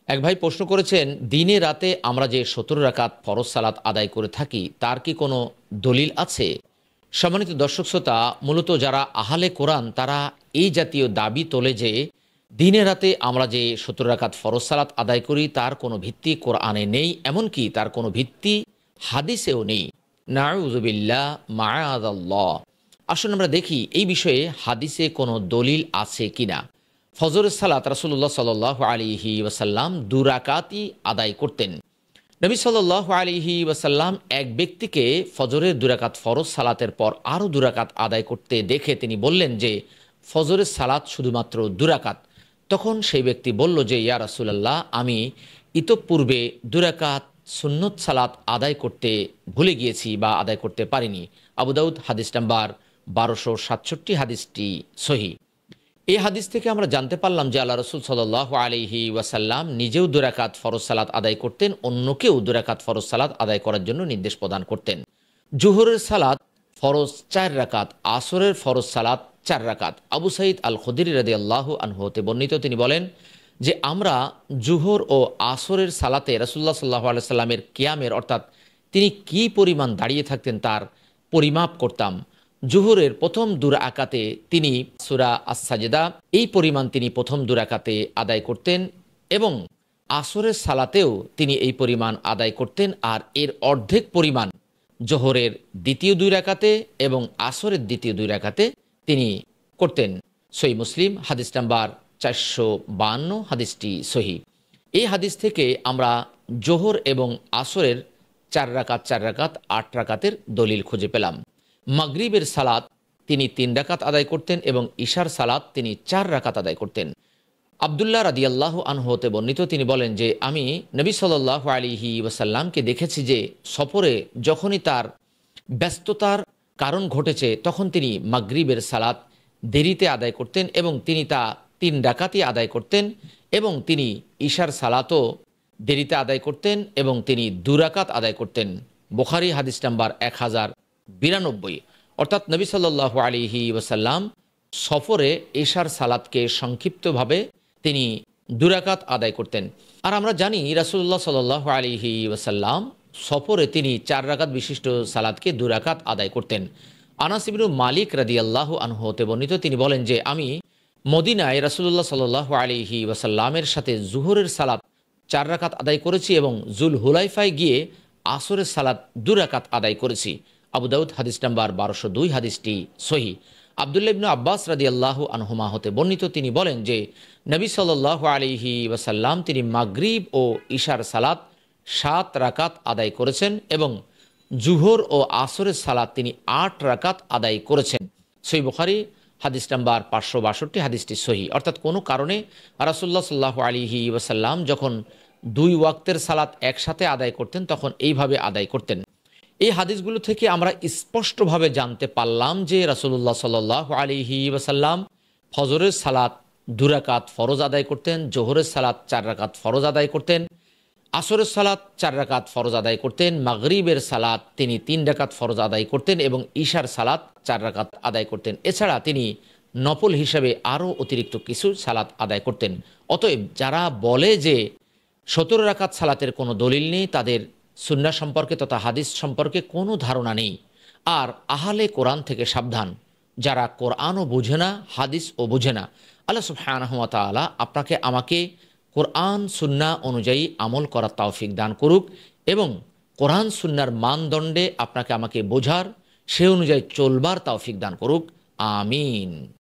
এক ভাই প্রশ্ন করেছেন, দিনে রাতে আমরা যে ১৭ রাকাত ফরজ সালাত আদায় করে থাকি তার কি কোনো দলিল আছে? সম্মানিত দর্শক শ্রোতা, মূলত যারা আহলে কোরআন তারা এই জাতীয় দাবি তোলে যে দিনে রাতে আমরা যে ১৭ রাকাত ফরজ সালাত আদায় করি তার কোনো ভিত্তি কোরআনে নেই, এমনকি তার কোনো ভিত্তি হাদিসেও নেই। নাউযুবিল্লাহ, মাআযাল্লাহ। আসুন আমরা দেখি এই বিষয়ে হাদিসে কোনো দলিল আছে কিনা। ফজরের সালাত রাসূলুল্লাহ সাল্লাল্লাহু আলাইহি ওয়াসাল্লাম ২ রাকাতই আদায় করতেন। নবী সাল্লাল্লাহু আলাইহি ওয়াসাল্লাম এক ব্যক্তিকে ফজরের ২ রাকাত ফরজ সালাতের পর আরও ২ রাকাত আদায় করতে দেখে তিনি বললেন যে, ফজরের সালাত শুধুমাত্র ২ রাকাত। তখন সেই ব্যক্তি বলল যে, ইয়া রাসূলুল্লাহ, আমি ইতঃপূর্বে ২ রাকাত সুন্নত সালাত আদায় করতে ভুলে গিয়েছি বা আদায় করতে পারিনি। আবু দাউদ হাদিস নাম্বার ১২৬৭, হাদিসটি সহিহ। এই হাদিস থেকে আমরা জানতে পারলাম যে আল্লাহ রসুল সাল্লাল্লাহু আলাইহি ওয়াসাল্লাম নিজেও ২ রাকাত ফরজ সালাত আদায় করতেন, অন্যকেও ২ রাকাত ফরজ সালাত আদায় করার জন্য নির্দেশ প্রদান করতেন। জুহরের সালাত ফরজ ৪ রাকাত, আসরের ফরজ সালাত ৪ রাকাত। আবু সাঈদ আল খুদরি রাদিয়াল্লাহু আনহু হতে বর্ণিত, তিনি বলেন যে আমরা জুহর ও আসরের সালাতে রাসূলুল্লাহ সাল্লাল্লাহু আলাইহি সাল্লামের কিয়ামের, অর্থাৎ তিনি কি পরিমাণ দাঁড়িয়ে থাকতেন তার পরিমাপ করতাম। জুহরের প্রথম ২ রাকাতে তিনি সূরা আস-সাজদা এই পরিমাণ তিনি প্রথম ২ রাকাতে আদায় করতেন এবং আসরের সালাতেও তিনি এই পরিমাণ আদায় করতেন, আর এর অর্ধেক পরিমাণ জোহরের দ্বিতীয় ২ রাকাতে এবং আসরের দ্বিতীয় ২ রাকাতে তিনি করতেন। সহিহ মুসলিম হাদিস নাম্বার ৪৫২, হাদিসটি সহিহ। এই হাদিস থেকে আমরা জোহর এবং আসরের ৪ রাকাত ৪ রাকাত ৮ রাকাতের দলিল খুঁজে পেলাম। মাগরিবের সালাত তিনি ৩ রাকাত আদায় করতেন এবং ইশার সালাত তিনি ৪ রাকাত আদায় করতেন। আব্দুল্লাহ রাদিয়াল্লাহু আনহু হতে বর্ণিত, তিনি বলেন যে আমি নবী সাল্লাল্লাহু আলাইহি ওয়াসাল্লামকে দেখেছি যে সফরে যখনই তার ব্যস্ততার কারণ ঘটেছে তখন তিনি মাগরিবের সালাত দেরিতে আদায় করতেন এবং তিনি তা ৩ রাকাতই আদায় করতেন এবং তিনি ইশার সালাতও দেরিতে আদায় করতেন এবং তিনি ২ রাকাত আদায় করতেন। বুখারী হাদিস নাম্বার ১০৯২। অর্থাৎ নবী সাল্লাল্লাহু আলাইহি ওয়াসাল্লাম সফরে ইশার সালাতকে সংক্ষিপ্তভাবে তিনি ২ রাকাত আদায় করতেন। আর আমরা জানি রাসূলুল্লাহ সাল্লাল্লাহু আলাইহি ওয়াসাল্লাম সফরে তিনি ৪ রাকাত বিশিষ্ট সালাতকে ২ রাকাত আদায় করতেন। আনাস ইবনে মালিক রাদিয়াল্লাহু আনহু হতে বর্ণিত, তিনি বলেন যে আমি মদিনায় রাসূলুল্লাহ সাল্লাল্লাহু আলাইহি ওয়াসাল্লামের সাথে জুহরের সালাত ৪ রাকাত আদায় করেছি এবং জুল হুলাইফায় গিয়ে আসরের সালাত ২ রাকাত আদায় করেছি। আবু দাউদ হাদিস নাম্বার ১২০২, হাদিসটি সহিহ। আব্দুল্লাহ ইবনে আব্বাস রাদিয়াল্লাহু আনহুমা হতে বর্ণিত, তিনি বলেন যে নবী সাল্লাল্লাহু আলাইহি ওয়াসাল্লাম তিনি মাগরিব ও ইশার সালাত ৭ রাকাত আদায় করেছেন এবং জুহর ও আসরের সালাত তিনি ৮ রাকাত আদায় করেছেন। সহিহ বুখারী হাদিস নাম্বার ৫৬২, হাদিসটি সহিহ। অর্থাৎ কোনো কারণে রাসূলুল্লাহ সাল্লাল্লাহু আলাইহি ওয়াসাল্লাম যখন ২ ওয়াক্তের সালাত একসাথে আদায় করতেন তখন এইভাবে আদায় করতেন। এই হাদিসগুলো থেকে আমরা স্পষ্টভাবে জানতে পারলাম যে রাসূলুল্লাহ সাল্লাল্লাহু আলাইহি ওয়াসাল্লাম ফজরের সালাত ২ রাকাত ফরজ আদায় করতেন, জোহরের সালাত ৪ রাকাত ফরজ আদায় করতেন, আসরের সালাত ৪ রাকাত ফরজ আদায় করতেন, মাগরিবের সালাত তিনি ৩ রাকাত ফরজ আদায় করতেন এবং ইশার সালাত ৪ রাকাত আদায় করতেন। এছাড়া তিনি নফল হিসাবে আরও অতিরিক্ত কিছু সালাত আদায় করতেন। অতএব যারা বলে যে ১৭ রাকাত সালাতের কোনো দলিল নেই, তাদের সুন্নাহ সম্পর্কে তথা হাদিস সম্পর্কে কোনো ধারণা নেই। আর আহলে কোরআন থেকে সাবধান, যারা কোরআনও বোঝে না হাদিসও বোঝে না। আল্লাহ সুবহানাহু ওয়া তাআলা আপনাকে আমাকে কোরআন সুন্নাহ অনুযায়ী আমল করার তৌফিক দান করুক এবং কোরআন সুন্নাহর মানদণ্ডে আপনাকে আমাকে বোঝার, সে অনুযায়ী চলবার তৌফিক দান করুক। আমিন।